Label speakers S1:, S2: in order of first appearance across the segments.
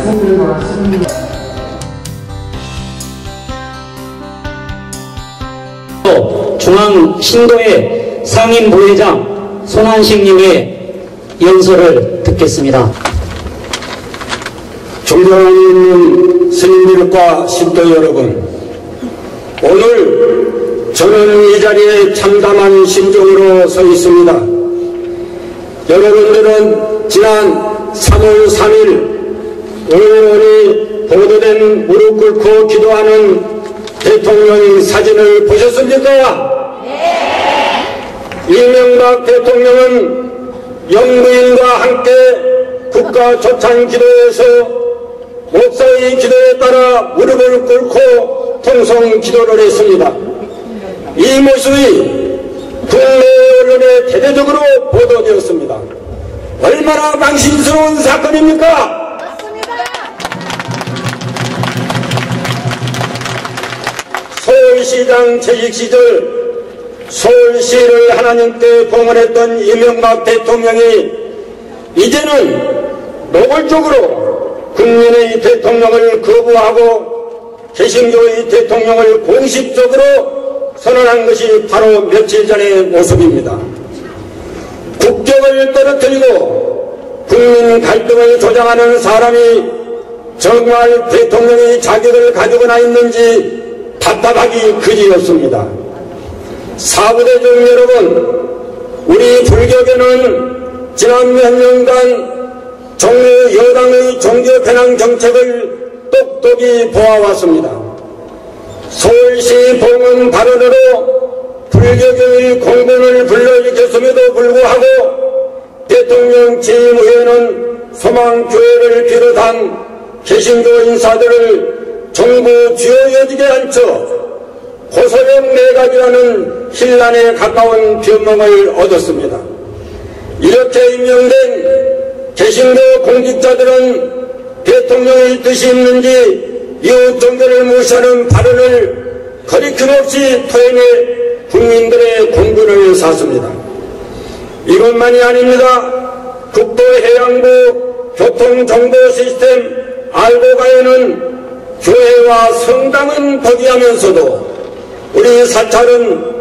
S1: 말씀드리고 왔습니다.
S2: 중앙신도의 상임부회장 손한식님의 연설을 듣겠습니다.
S3: 존경하는 있는 스님들과 신도 여러분, 오늘 저는 이 자리에 참담한 심정으로 서 있습니다. 여러분들은 지난 3월 3일 오늘이 보도된 무릎 꿇고 기도하는 대통령 사진을 보셨습니까? 네. 이명박 대통령은 영부인과 함께 국가 조찬 기도에서 목사의 기도에 따라 무릎을 꿇고 통성 기도를 했습니다. 이 모습이 국내 언론에 대대적으로 보도되었습니다. 얼마나 망신스러운 사건입니까? 서울시장 재직 시절 서울시를 하나님께 봉헌했던 이명박 대통령이 이제는 노골적으로 국민의 대통령을 거부하고 개신교의 대통령을 공식적으로 선언한 것이 바로 며칠 전의 모습입니다. 국격을 떨어뜨리고 국민 갈등을 조장하는 사람이 정말 대통령의 자격을 가지고나 있는지 답답하기 그지없습니다. 사부대중 여러분, 우리 불교계는 지난 몇 년간 종교 여당의 종교 편향 정책을 똑똑히 보아왔습니다. 서울시 봉헌 발언으로 불교계의 공분을 불러일으켰음에도 불구하고 대통령 취임 후에는 소망교회를 비롯한 개신교 인사들을 정부 주요 요직에 앉혀 고소령 내각이라는 신란에 가까운 변명을 얻었습니다. 이렇게 임명된 개신교 공직자들은 대통령의 뜻이 있는지 이웃 종교를 무시하는 발언을 거리낌없이 토해내 국민들의 공분을 샀습니다. 이것만이 아닙니다. 국토해양부 교통정보 시스템 알고가에는 교회와 성당은 포기하면서도 우리 사찰은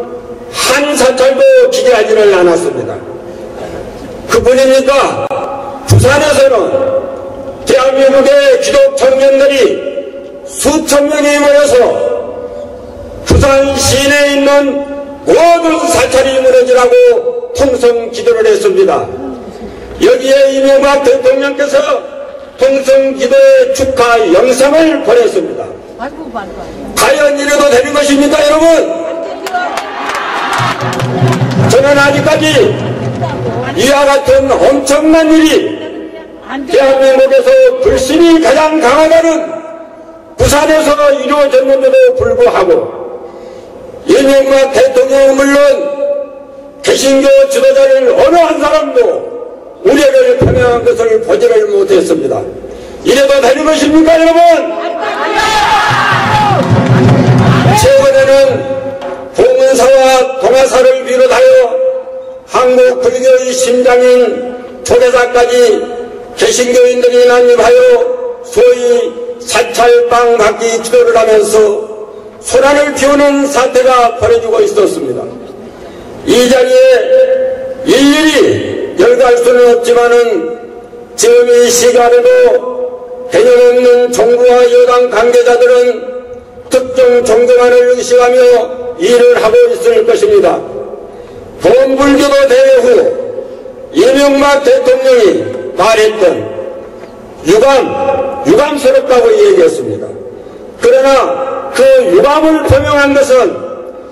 S3: 한 사찰도 기재하지를 않았습니다. 그뿐입니까? 부산에서는 대한민국의 기독 청년들이 수천 명이 모여서 부산 시내에 있는 모든 사찰이 무너지라고 통성 기도를 했습니다. 여기에 이명박 대통령께서 통성 기도의 축하 영상을 보냈습니다. 과연 이래도 되는 것입니까, 여러분? 저는 아직까지 이와 같은 엄청난 일이 대한민국에서 불신이 가장 강하다는 부산에서 이루어졌는데도 불구하고 이명박 대통령은 물론 개신교 지도자를 어느 한 사람도 우려를 표명한 것을 보지를 못했습니다. 이래도 되는 것입니까, 여러분? 최근에는 봉은사와 동아사를 비롯하여 한국 불교의 심장인 조계사까지 개신교인들이 난입하여 소위 사찰방 받기 기도를 하면서 소란을 피우는 사태가 벌어지고 있었습니다. 이 자리에 일일이 열갈 수는 없지만은 지금 이 시간에도 개념 없는 정부와 여당 관계자들은 특정 종교만을 의식하며 일을 하고 있을 것입니다. 본불교도 대회 후 이명박 대통령이 말했던 유감스럽다고 얘기했습니다. 그러나 그 유감을 표명한 것은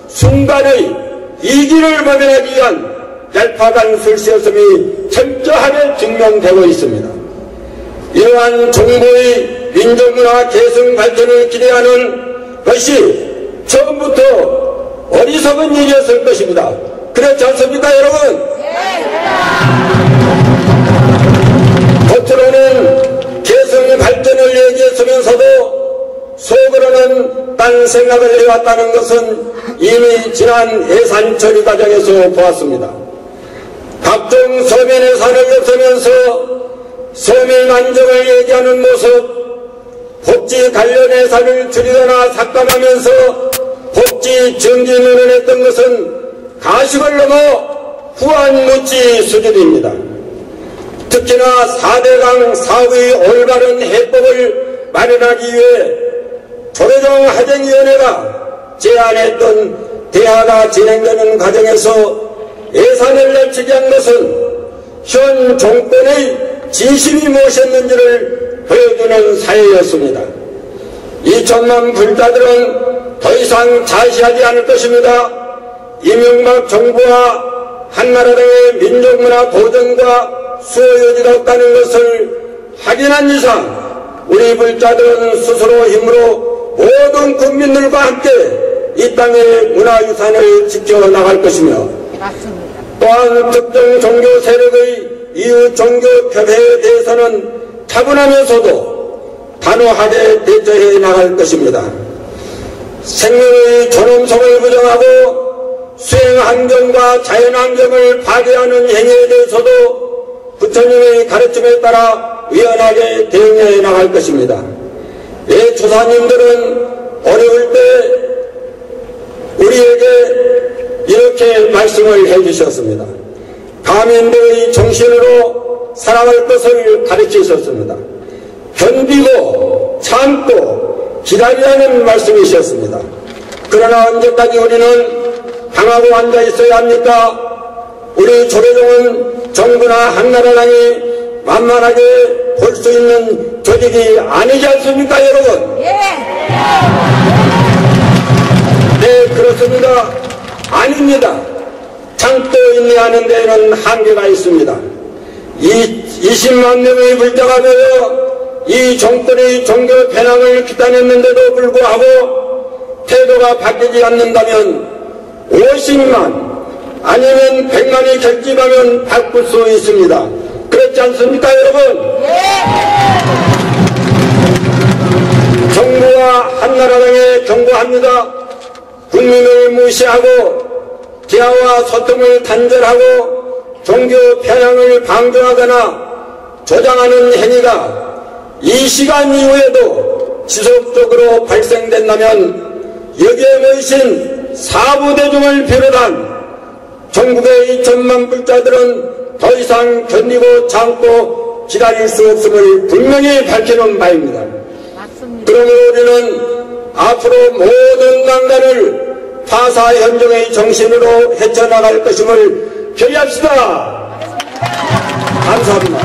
S3: 순간의 이기를 모면하기 위한 얄팍한 술시였음이 철저하게 증명되고 있습니다. 이러한 정부의 민족문화 계승 발전을 기대하는 것이 처음부터 어리석은 일이었을 것입니다. 그렇지 않습니까, 여러분? 겉으로는 계승 발전을 얘기했으면서도 속으로는 딴 생각을 해왔다는 것은 이미 지난 예산처리 과정에서 보았습니다. 각종 서민 예산을 없애면서 서민 안정을 얘기하는 모습, 복지 관련 예산을 줄이거나 삭감하면서 복지 정진을 했던 것은 가식을 넘어 후한무치 수준입니다. 특히나 4대강 사업의 올바른 해법을 마련하기 위해 조계종 하정위원회가 제안했던 대화가 진행되는 과정에서 예산을 내치게 한 것은 현 정권의 진심이 무엇이었는지를 보여주는 사회였습니다. 2천만 불자들은 더 이상 자시하지 않을 것입니다. 이명박 정부와 한나라당의 민족문화 보존과 수호유지가 없다는 것을 확인한 이상 우리 불자들은 스스로 힘으로 모든 국민들과 함께 이 땅의 문화유산을 지켜나갈 것이며 또한 특정 종교 세력의 이웃 종교 협회에 대해서는 차분하면서도 단호하게 대처해 나갈 것입니다. 생명의 존엄성을 부정하고 수행환경과 자연환경을 파괴하는 행위에 대해서도 부처님의 가르침에 따라 유연하게 대응해 나갈 것입니다. 예, 조사님들은 어려울 때 우리에게 이렇게 말씀을 해주셨습니다. 가민대의 정신으로 살아갈 것을 가르치셨습니다. 견디고 참고 기다리라는 말씀이셨습니다. 그러나 언제까지 우리는 당하고 앉아 있어야 합니까? 우리 조계종은 정부나 한나라당이 만만하게 볼 수 있는 조직이 아니지 않습니까, 여러분? 네, 그렇습니다. 아닙니다. 참고 인내하는 데에는 한계가 있습니다. 20만 명의 불자가 모여 이 정권의 종교 편향을 규탄했는데도 불구하고 태도가 바뀌지 않는다면 50만 아니면 100만이 결집하면 바꿀 수 있습니다. 그렇지 않습니까, 여러분? 정부와 한나라당에 경고합니다. 국민을 무시하고 대화와 소통을 단절하고 종교 편향을 방조하거나 조장하는 행위가 이 시간 이후에도 지속적으로 발생된다면 여기에 모이신 사부대중을 비롯한 전국의 2천만 불자들은 더 이상 견디고 참고 기다릴 수 없음을 분명히 밝히는 바입니다. 그러므로 우리는 앞으로 모든 난관을 파사 현종의 정신으로 헤쳐나갈 것임을 결의합시다. 감사합니다.